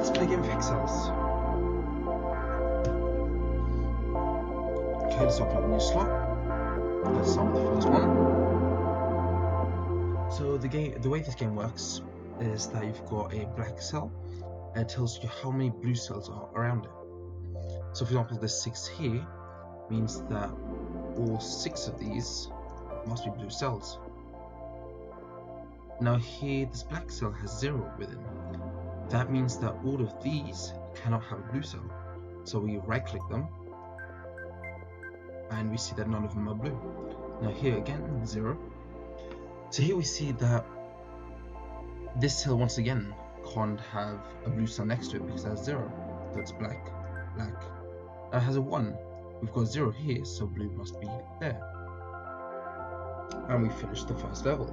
let's play a game of Hexcells. Okay, let's open up a new slot. Let's start with the first one. So the way this game works is that you've got a black cell, and it tells you how many blue cells are around it. So for example, this 6 here means that all 6 of these must be blue cells. Now here, this black cell has 0 within. That means that all of these cannot have a blue cell. So we right click them, and we see that none of them are blue. Now here again, 0. So here we see that this cell once again can't have a blue cell next to it because it has 0. So it's black, black. Now it has a 1. We've got 0 here, so blue must be there. And we finished the first level.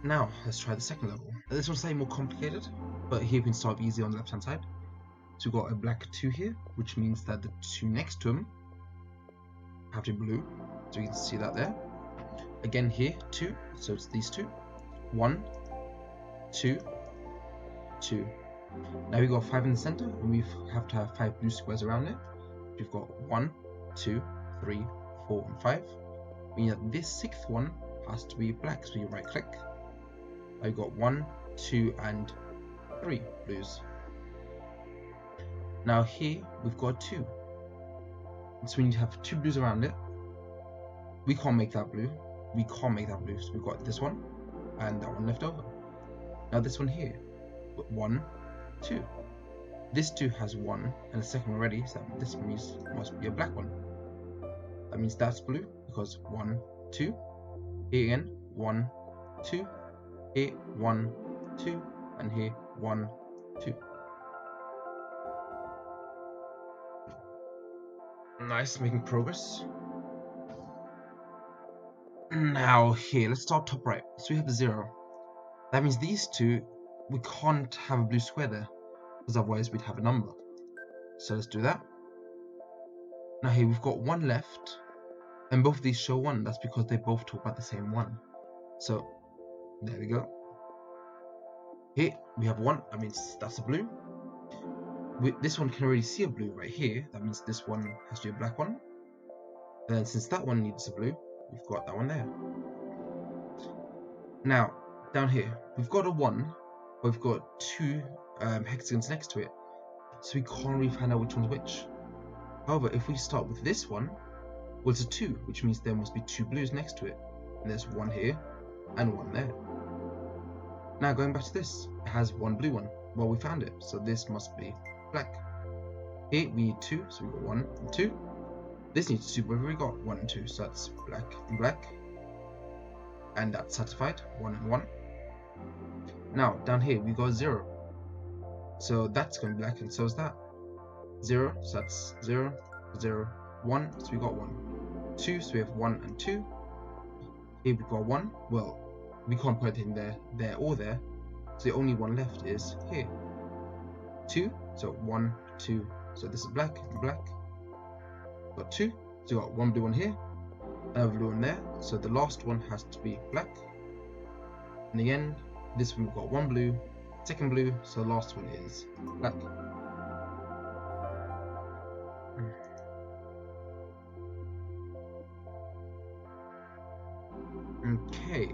Now let's try the second level. This one's slightly more complicated, but here we can start easy on the left hand side. So we've got a black 2 here, which means that the 2 next to them have to be blue. So you can see that there. Again here, 2, so it's these 2. 1, 2, 2. Now we've got 5 in the center, and we have to have 5 blue squares around it. We've got 1, 2, 3, 4, and 5. Meaning that this 6th one has to be black, so you right click. I've got 1, 2, and 3 blues. Now here we've got 2. So we need to have 2 blues around it. We can't make that blue. We can't make that blue. So we've got this one and that one left over. Now this one here, 1, 2. This 2 has 1 and the second one already, so this means must be a black one. That means that's blue because 1, 2. Here again, 1, 2. Here 1, 2, and here 1, 2. Nice, making progress. Now here, let's start top right. So we have a 0. That means these 2, we can't have a blue square there, because otherwise we'd have a number. So let's do that. Now here we've got 1 left, and both of these show 1. That's because they both talk about the same 1. So there we go. Here we have 1. That means that's a blue. This one can already see a blue right here. That means this one has to be a black one. And then since that one needs a blue, we've got that one there. Now down here we've got a 1, but we've got 2 hexagons next to it, so we can't really find out which one's which. However, if we start with this one, well, it's a 2, which means there must be 2 blues next to it, and there's 1 here and 1 there. Now going back to this, it has 1 blue one. Well, we found it, so this must be black. Here we need 2, so we got 1 and 2. This needs 2, but we got 1 and 2, so that's black and black. And that's satisfied, 1 and 1. Now down here we got 0. So that's going black, and so is that. 0, so that's 0, 0, 1, so we got 1. 2, so we have 1 and 2. Here we got 1. Well, we can't put anything there or there. So the only one left is here. 2, so 1, 2, so this is black and black. Got 2, so you got 1 blue one here, another blue one there, so the last one has to be black. And again, this one we've got 1 blue, second blue, so the last one is black. Okay.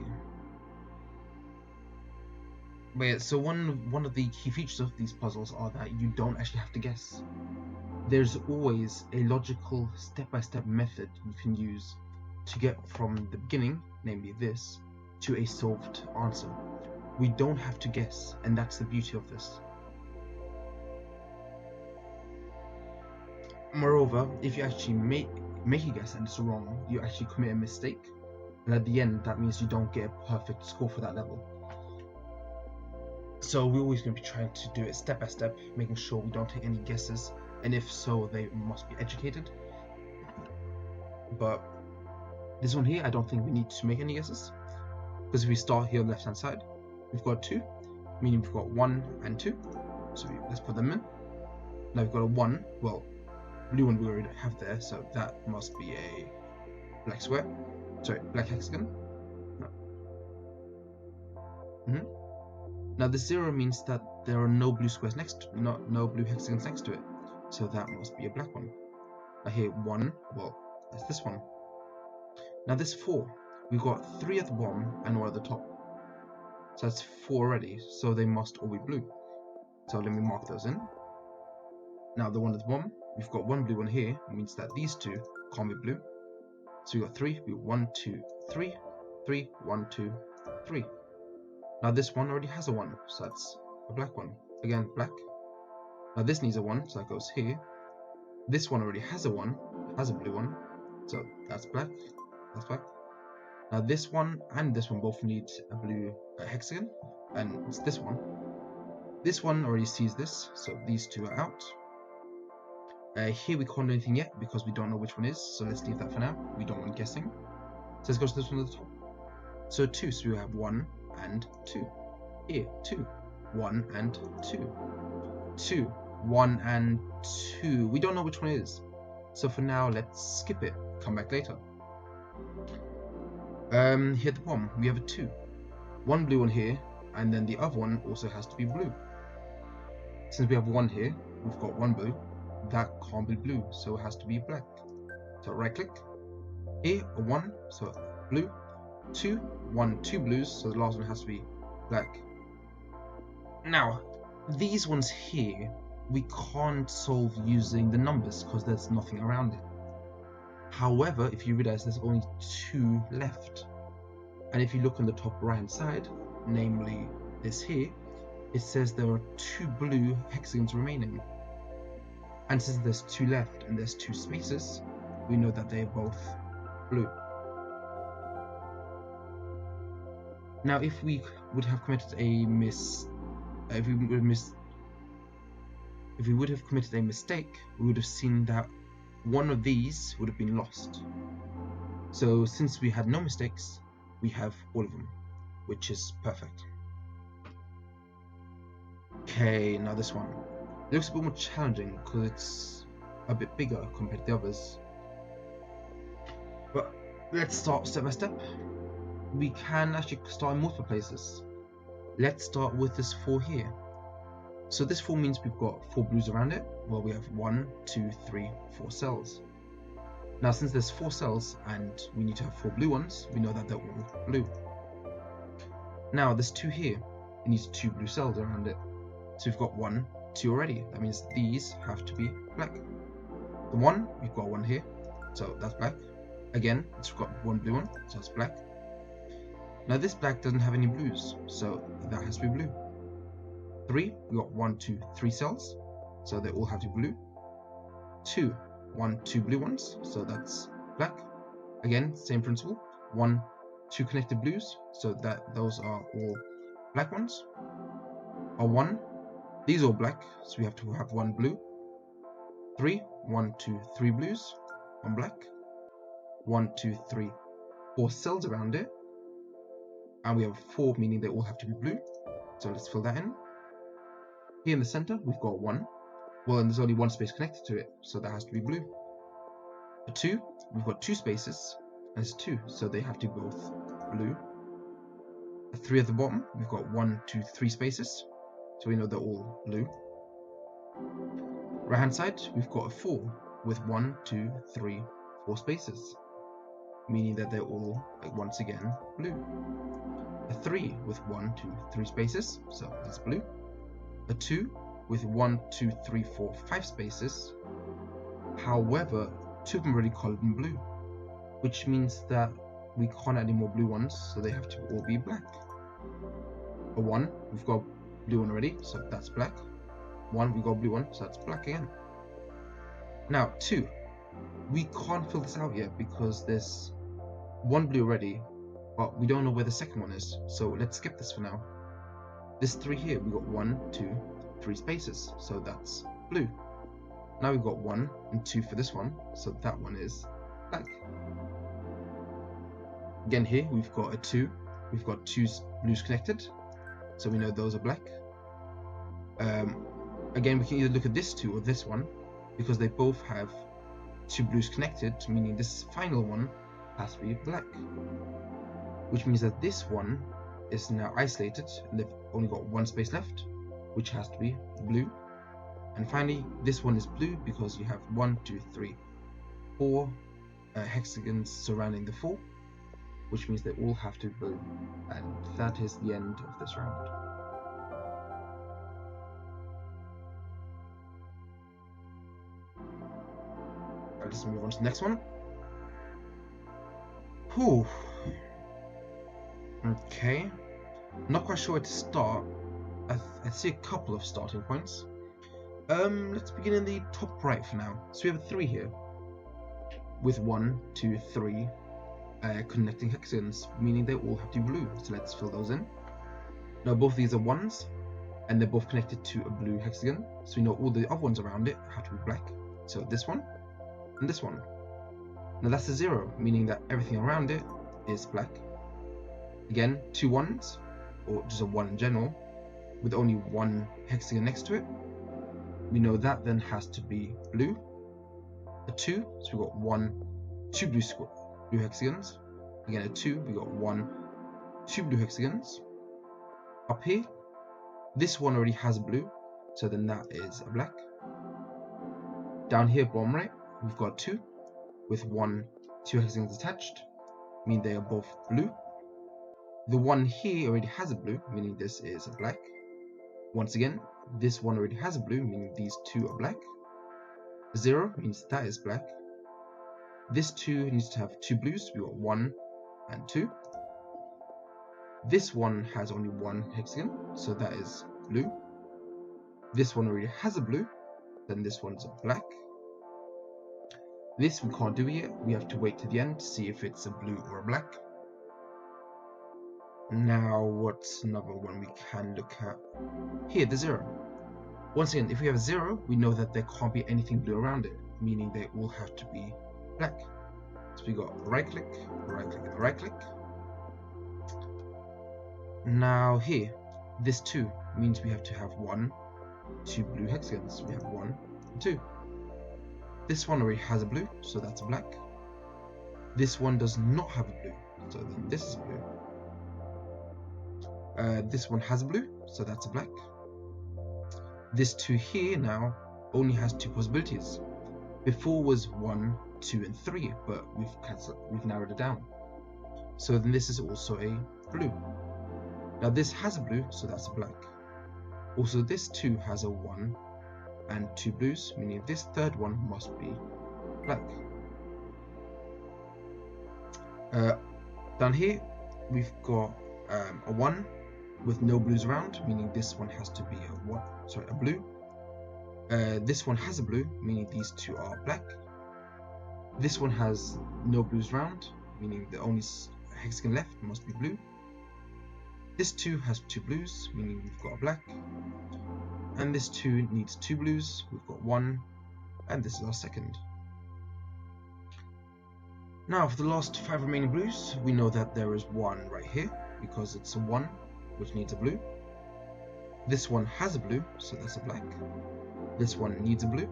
But yeah, so one of the key features of these puzzles are that you don't actually have to guess. There's always a logical step-by-step method you can use to get from the beginning, namely this, to a solved answer. We don't have to guess, and that's the beauty of this. Moreover, if you actually make a guess and it's wrong, you actually commit a mistake, and at the end that means you don't get a perfect score for that level. So we're always going to be trying to do it step by step, making sure we don't take any guesses, and if so, they must be educated. But this one here, I don't think we need to make any guesses, because if we start here on the left hand side, we've got 2, meaning we've got 1 and 2, so let's put them in. Now we've got a 1, well, blue one we already have there, so that must be a black square, sorry, black hexagon. No. Now the 0 means that there are no blue squares next, no blue hexagons next to it, so that must be a black one. Now here 1, well, that's this one. Now this 4, we've got 3 at the bottom and 1 at the top, so that's 4 already, so they must all be blue. So let me mark those in. Now the one at the bottom, we've got 1 blue one here, means that these 2 can't be blue. So we've got 3, 1, 2, 3, 3, 1, 2, 3. Now this one already has a 1, so that's a black one. Again, black. Now this needs a 1, so that goes here. This one already has a 1, has a blue one, so that's black. That's black. Now this one and this one both need a blue hexagon, and it's this one. This one already sees this, so these 2 are out. Here we can't do anything yet because we don't know which one is, so let's leave that for now. We don't want guessing. So let's go to this one at the top. So 2, so we have 1 and 2. Here, 2, 1 and 2. 2, 1 and 2. We don't know which one it is. So for now, let's skip it. Come back later. Here at the bottom, we have a 2. 1 blue one here, and then the other one also has to be blue. Since we have 1 here, we've got 1 blue. That can't be blue, so it has to be black. So right click. Here, a 1, so blue. 2, 1, 2 blues, so the last one has to be black. Now, these ones here, we can't solve using the numbers because there's nothing around it. However, if you realize there's only 2 left, and if you look on the top right hand side, namely this here, it says there are 2 blue hexagons remaining. And since there's 2 left and there's 2 spaces, we know that they're both blue. Now, if we would have committed a if we would have committed a mistake, we would have seen that one of these would have been lost. So since we had no mistakes, we have all of them, which is perfect. Okay, now this one. It looks a bit more challenging because it's a bit bigger compared to the others. But let's start step by step. We can actually start in multiple places. Let's start with this 4 here. So this 4 means we've got 4 blues around it. Well, we have 1, 2, 3, 4 cells. Now since there's 4 cells and we need to have 4 blue ones, we know that they're all blue. Now there's 2 here. It needs 2 blue cells around it. So we've got 1, 2 already. That means these have to be black. The 1, we've got 1 here, so that's black. Again, it's got 1 blue one, so that's black. Now this black doesn't have any blues, so that has to be blue. 3, we got 1, 2, 3 cells, so they all have to be blue. 2, 1, 2 blue ones, so that's black. Again, same principle. 1, 2 connected blues, so that those are all black ones. A 1, these are all black, so we have to have 1 blue. 3, 1, 2, 3 blues, 1 black. 1, 2, 3, 4 cells around it, and we have 4, meaning they all have to be blue. So let's fill that in. Here in the center, we've got 1. Well, and there's only 1 space connected to it, so that has to be blue. A 2, we've got 2 spaces, and it's 2, so they have to be both blue. A 3 at the bottom, we've got 1, 2, 3 spaces, so we know they're all blue. Right hand side, we've got a 4 with 1, 2, 3, 4 spaces, meaning that they're all, once again, blue. A 3 with 1, 2, 3 spaces, so that's blue. A 2 with 1, 2, 3, 4, 5 spaces. However, 2 of them are already colored in blue, which means that we can't add any more blue ones, so they have to all be black. A 1, we've got blue one already, so that's black. 1, we've got blue one, so that's black again. Now 2, we can't fill this out yet because there's 1 blue already, but we don't know where the second one is, so let's skip this for now. This 3 here, we got 1, 2, 3 spaces, so that's blue. Now we've got 1 and 2 for this one, so that one is black. Again here, we've got a 2, we've got 2 blues connected, so we know those are black. Again, we can either look at this 2 or this one, because they both have 2 blues connected, meaning this final one has to be black. Which means that this one is now isolated, and they've only got one space left, which has to be blue. And finally, this one is blue because you have 1, 2, 3, 4 hexagons surrounding the 4, which means they all have to be blue. And that is the end of this round. Let's move on to the next one. Whew. Okay. Not quite sure where to start. I see a couple of starting points. Let's begin in the top right for now. So we have a 3 here, with 1, 2, 3 connecting hexagons, meaning they all have to be blue. So let's fill those in. Now both of these are 1s, and they're both connected to a blue hexagon. So we know all the other ones around it have to be black. So this one, and this one. Now that's a 0, meaning that everything around it is black. Again, 2 1s, or just a 1 in general, with only 1 hexagon next to it. We know that then has to be blue. A 2, so we've got 2 blue hexagons. Again, a 2, we got 2 blue hexagons. Up here, this one already has a blue, so then that is a black. Down here, bottom right, we've got 2 with 2 hexagons attached, meaning they are both blue. The one here already has a blue, meaning this is a black. Once again, this one already has a blue, meaning these 2 are black. 0 means that is black. This 2 needs to have 2 blues. We got 1 and 2. This one has only 1 hexagon, so that is blue. This one already has a blue, then this one's a black. This we can't do yet. We have to wait to the end to see if it's a blue or a black. Now, what's another one we can look at? Here, the 0. Once again, if we have a 0, we know that there can't be anything blue around it, meaning they all have to be black. So we got right click, right click, and right click. Now here, this 2 means we have to have 2 blue hexagons. We have 1 and 2. This one already has a blue, so that's a black. This one does not have a blue, so then this is blue. This one has a blue, so that's a black. This 2 here now only has 2 possibilities. Before was 1, 2, and 3, but we've narrowed it down. So then this is also a blue. Now this has a blue, so that's a black. Also this 2 has a 1 and 2 blues, meaning this third one must be black. Down here we've got a 1 with no blues around, meaning this one has to be a blue. This one has a blue, meaning these 2 are black. This one has no blues around, meaning the only hexagon left must be blue. This 2 has 2 blues, meaning we've got a black. And this 2 needs 2 blues, we've got 1, and this is our second. Now for the last 5 remaining blues, we know that there is 1 right here, because it's a 1, which needs a blue. This one has a blue, so that's a black. This one needs a blue.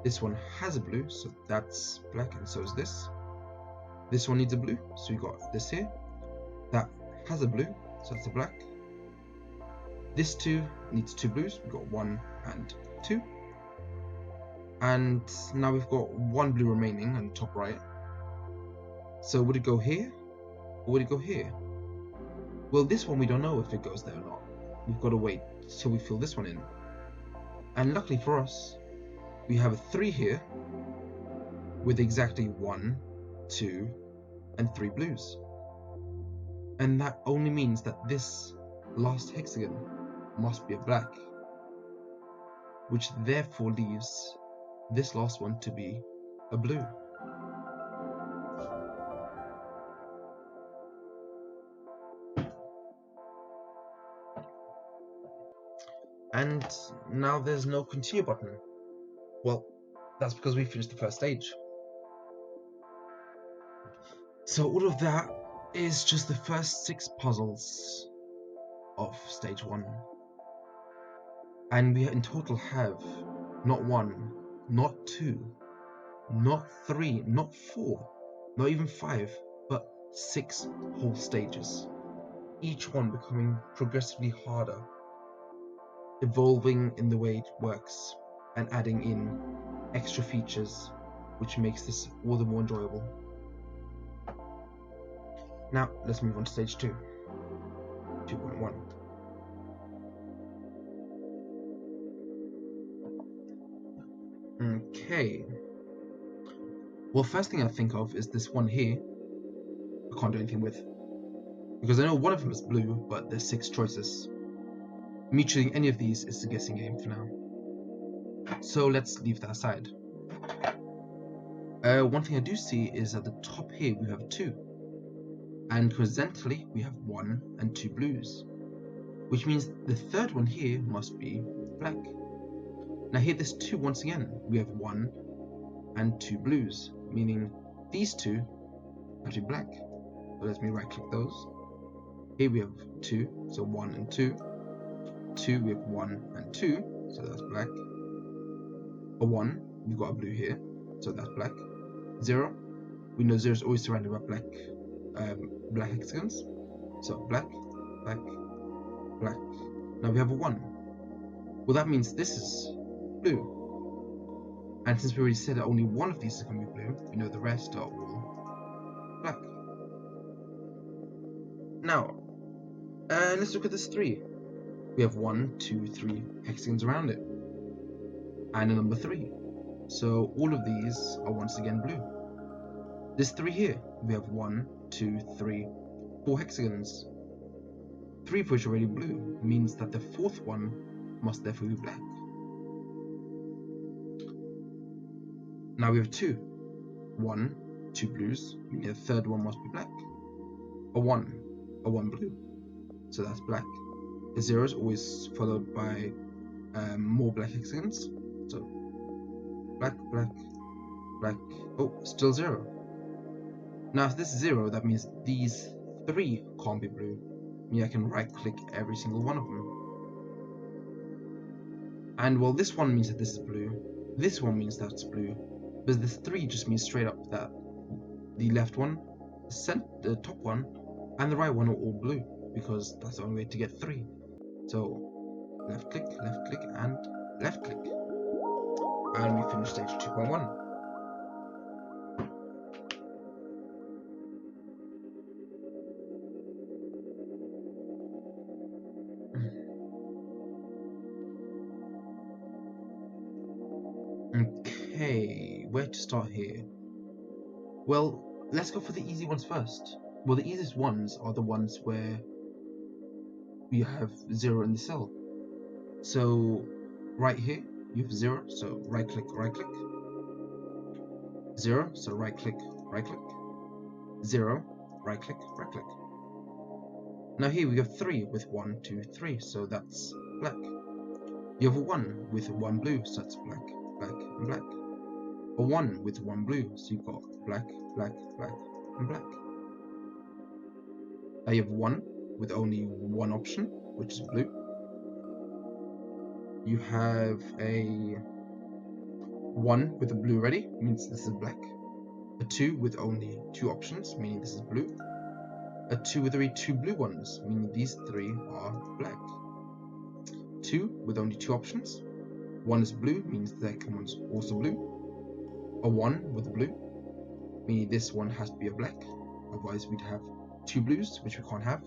This one has a blue, so that's black, and so is this. This one needs a blue, so we got this here. That has a blue, so that's a black. This 2 needs 2 blues, we've got 1 and 2. And now we've got 1 blue remaining on the top right. So would it go here, or would it go here? Well, this one we don't know if it goes there or not. We've got to wait till we fill this one in. And luckily for us, we have a 3 here with exactly 1, 2, and 3 blues. And that only means that this last hexagon must be a black, which therefore leaves this last one to be a blue. And now there's no continue button. Well, that's because we finished the first stage. So all of that is just the first 6 puzzles of stage 1. And we in total have not 1, not 2, not 3, not 4, not even 5, but 6 whole stages. each one becoming progressively harder, evolving in the way it works, and adding in extra features, which makes this all the more enjoyable. Now, let's move on to stage 2, 2.1. Okay. Well, first thing I think of is this one here. I can't do anything with, because I know one of them is blue, but there's 6 choices. Me choosing any of these is a guessing game for now. So let's leave that aside. One thing I do see is at the top here we have 2. And coincidentally we have 1 and 2 blues. Which means the third one here must be black. Now here there's 2 once again. We have 1 and 2 blues. Meaning these 2 have to be black. So let me right click those. Here we have 2, so 1 and 2. 2 we have 1 and 2, so that's black. A 1, we've got a blue here, so that's black. 0, we know 0 is always surrounded by black hexagons, so black, black, black. Now we have a 1. Well, that means this is blue. And since we already said that only one of these is going to be blue, we know the rest are all black. Now, let's look at this 3. We have 1, 2, 3 hexagons around it, and a number 3. So all of these are once again blue. This 3 here, we have 1, 2, 3, 4 hexagons. 3 of which are already blue, means that the 4th one must therefore be black. Now we have 2. 1, 2 blues, meaning the 3rd one must be black. A 1 blue, so that's black. The 0 is always followed by more black hexagons, so black, black, black. Oh, still 0. Now if this is 0, that means these 3 can't be blue. I mean, I can right click every single one of them. And well, this one means that this is blue, this one means that's blue, but this 3 just means straight up that the left one, the top one, and the right one are all blue, because that's the only way to get 3. So left click, and left click. And we finish stage 2.1. Okay, where to start here? Well, let's go for the easy ones first. Well, the easiest ones are the ones where we have 0 in the cell. So right here, you have 0, so right click, 0, so right click, 0, right click, Now here we have 3 with 1, 2, 3, so that's black. You have a 1 with 1 blue, so that's black, black, and black. A 1 with 1 blue, so you've got black, black, black, and black. Now you have 1 with only 1 option, which is blue. You have a 1 with a blue ready, means this is black. A 2 with only 2 options, meaning this is blue. A 2 with only 2 blue ones, meaning these 3 are black. 2 with only 2 options. 1 is blue, means the second one's also blue. A 1 with blue, meaning this one has to be a black, otherwise we'd have 2 blues, which we can't have.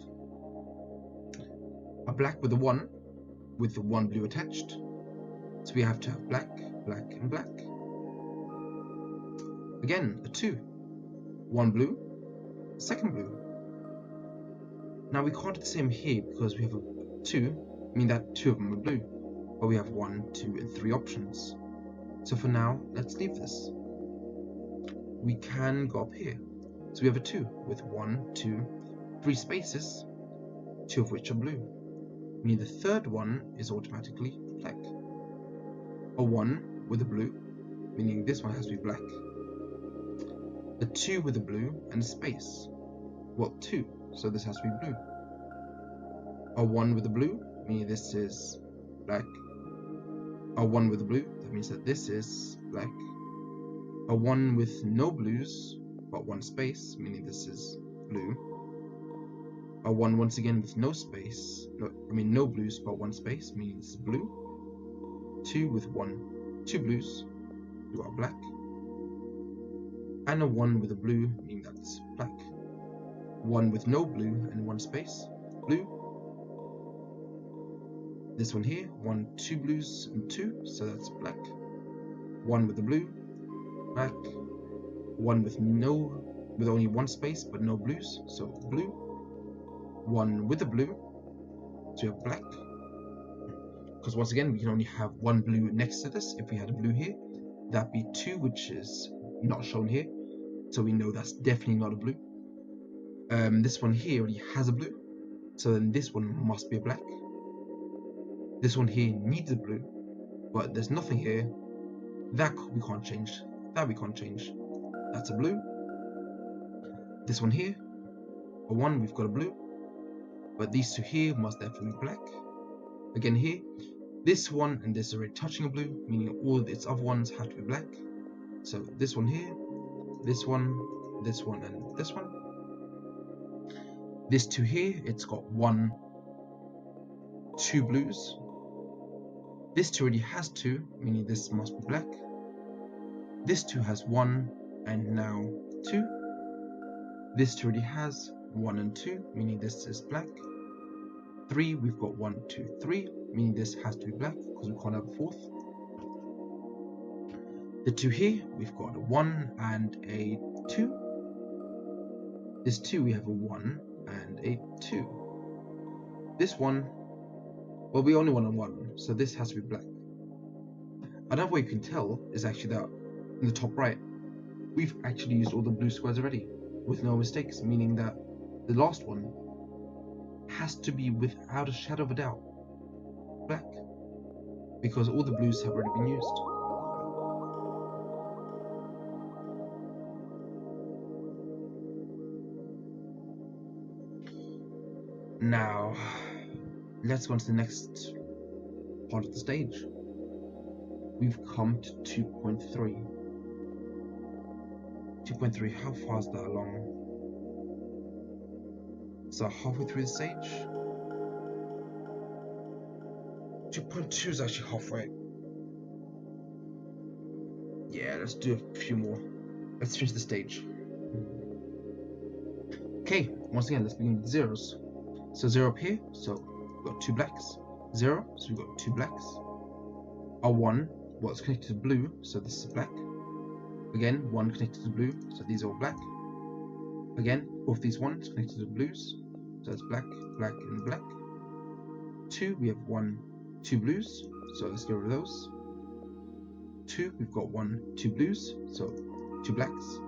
A black with a 1, with the 1 blue attached, so we have to have black, black, and black. Again, a 2, 1 blue, second blue. Now we can't do the same here because we have a 2, meaning that 2 of them are blue, but we have 1, 2, and 3 options. So for now, let's leave this. We can go up here. So we have a 2 with 1, 2, 3 spaces, 2 of which are blue, meaning the third one is automatically black. A 1 with a blue, meaning this one has to be black. A 2 with a blue and a space. Well, 2, so this has to be blue. A 1 with a blue, meaning this is black. A 1 with a blue, that means that this is black. A 1 with no blues, but 1 space, meaning this is blue. A 1 once again with no space, no blues but 1 space, meaning it's blue. 2 with 2 blues, you are black. And a 1 with a blue, meaning that's black. 1 with no blue and 1 space, blue. This one here, 2 blues and 2, so that's black. 1 with the blue, black. 1 with only 1 space but no blues, so blue. 1 with the blue, so you have black. Because once again, we can only have 1 blue next to this. If we had a blue here, that'd be 2, which is not shown here, so we know that's definitely not a blue. This one here already has a blue, so then this one must be a black. This one here needs a blue, but there's nothing here. That we can't change. That we can't change. That's a blue. This one here, a 1, we've got a blue, but these two here must therefore be black. Again here, this one and this is already touching a blue, meaning all its other ones have to be black. So this one here, this one, and this one. This 2 here, it's got 2 blues. This 2 already has 2, meaning this must be black. This 2 has 1 and now 2. This 2 already has 1 and 2, meaning this is black. 3, we've got 1, 2, 3, meaning this has to be black because we can't have a 4th. The 2 here, we've got a 1 and a 2. This 2, we have a 1 and a 2. This one, well, we only want a 1, so this has to be black. Another way you can tell is actually that in the top right, we've actually used all the blue squares already with no mistakes, meaning that the last one has to be without a shadow of a doubt black, because all the blues have already been used. Now, let's go on to the next part of the stage. We've come to 2.3. 2.3, how far is that along? So halfway through the stage? 2.2 is actually halfway. Yeah, let's do a few more. Let's finish the stage. Okay, once again, let's begin with zeros. So 0 up here, so we've got 2 blacks. 0, so we've got 2 blacks. A 1, well, it's connected to blue, so this is black. Again, 1 connected to blue, so these are all black. Again, both these ones connected to blues, so it's black, black, and black. 2, we have 2 blues, so let's get rid of those. 2, we've got 2 blues, so 2 blacks.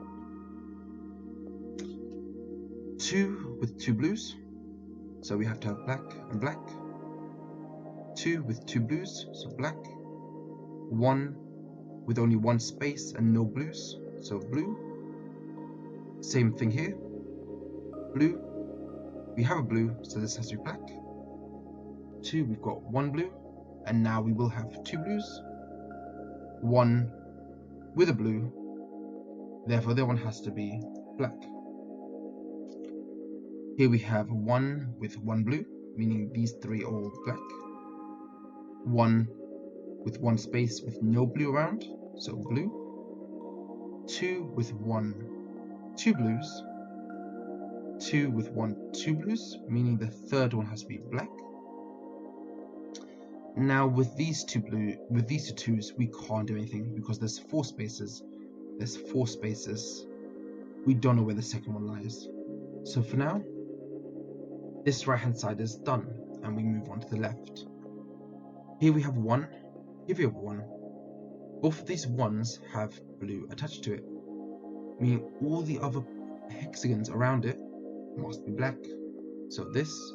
2 with 2 blues, so we have to have black and black. 2 with 2 blues, so black. 1 with only 1 space and no blues, so blue. Same thing here, blue. We have a blue, so this has to be black. 2, we've got 1 blue, and now we will have 2 blues. 1 with a blue, therefore the one has to be black. Here we have 1 with 1 blue, meaning these 3 are all black. 1 with 1 space with no blue around, so blue. 2 with 2 blues. 2 with 2 blues, meaning the third one has to be black. Now with these two 2s, we can't do anything because there's 4 spaces. There's 4 spaces. We don't know where the second one lies. So for now, this right hand side is done, and we move on to the left. Here we have 1. Here we have 1. Both of these 1s have blue attached to it, meaning all the other hexagons around it must be black. So this,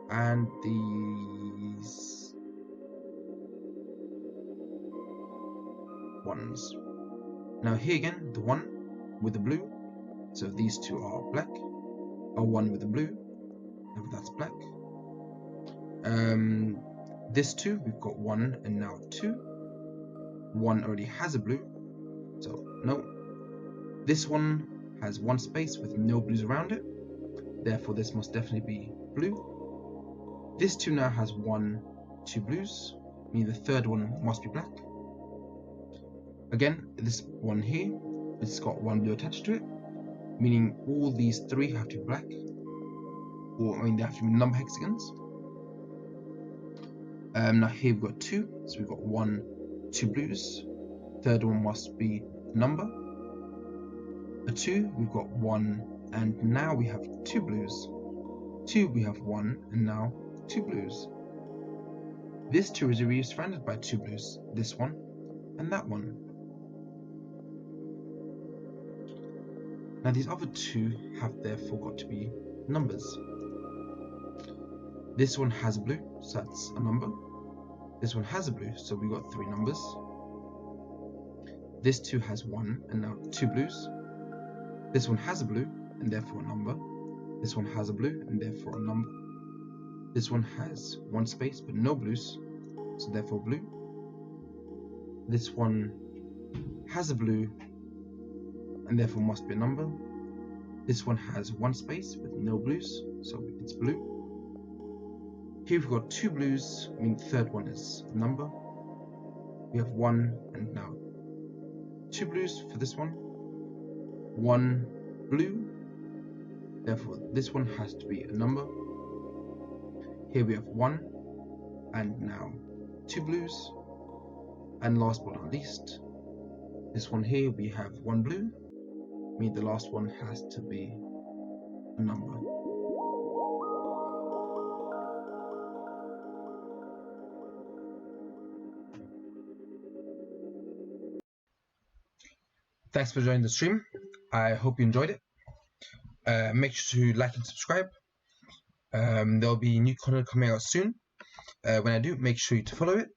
and these 1s. Now here again, the 1 with the blue, so these 2 are black. A 1 with the blue, and that's black. This 2, we've got 1 and now 2. 1 already has a blue, so no. This one has 1 space with no blues around it. therefore this must definitely be blue. This 2 now has 2 blues, meaning the third one must be black. Again, this one here, it's got 1 blue attached to it, meaning all these 3 have to be black, or I mean they have to be number hexagons. Now here we've got 2, so we've got 2 blues. Third one must be a number. A 2, we've got 1, and now we have 2 blues. 2, we have 1, and now 2 blues. This 2 is restranded by 2 blues, this one and that one. Now these other 2 have therefore got to be numbers. This one has blue, so that's a number. This one has a blue, so we've got 3 numbers. This 2 has 1, and now 2 blues. This one has a blue, and therefore a number. This one has a blue, and therefore a number. This one has 1 space, but no blues, so therefore blue. This one has a blue, and therefore must be a number. This one has 1 space with no blues, so it's blue. Here we've got 2 blues, meaning the third one is a number. We have 1, and now 2 blues for this one. 1 blue, therefore this one has to be a number. Here we have 1, and now 2 blues. And last but not least, this one here we have 1 blue, meaning the last one has to be a number. Thanks for joining the stream. I hope you enjoyed it. Make sure to like and subscribe. There'll be new content coming out soon. When I do, make sure to follow it.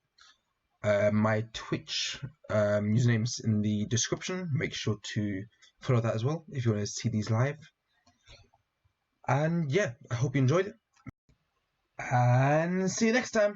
My Twitch username is in the description. Make sure to follow that as well if you want to see these live. And yeah, I hope you enjoyed it. And see you next time.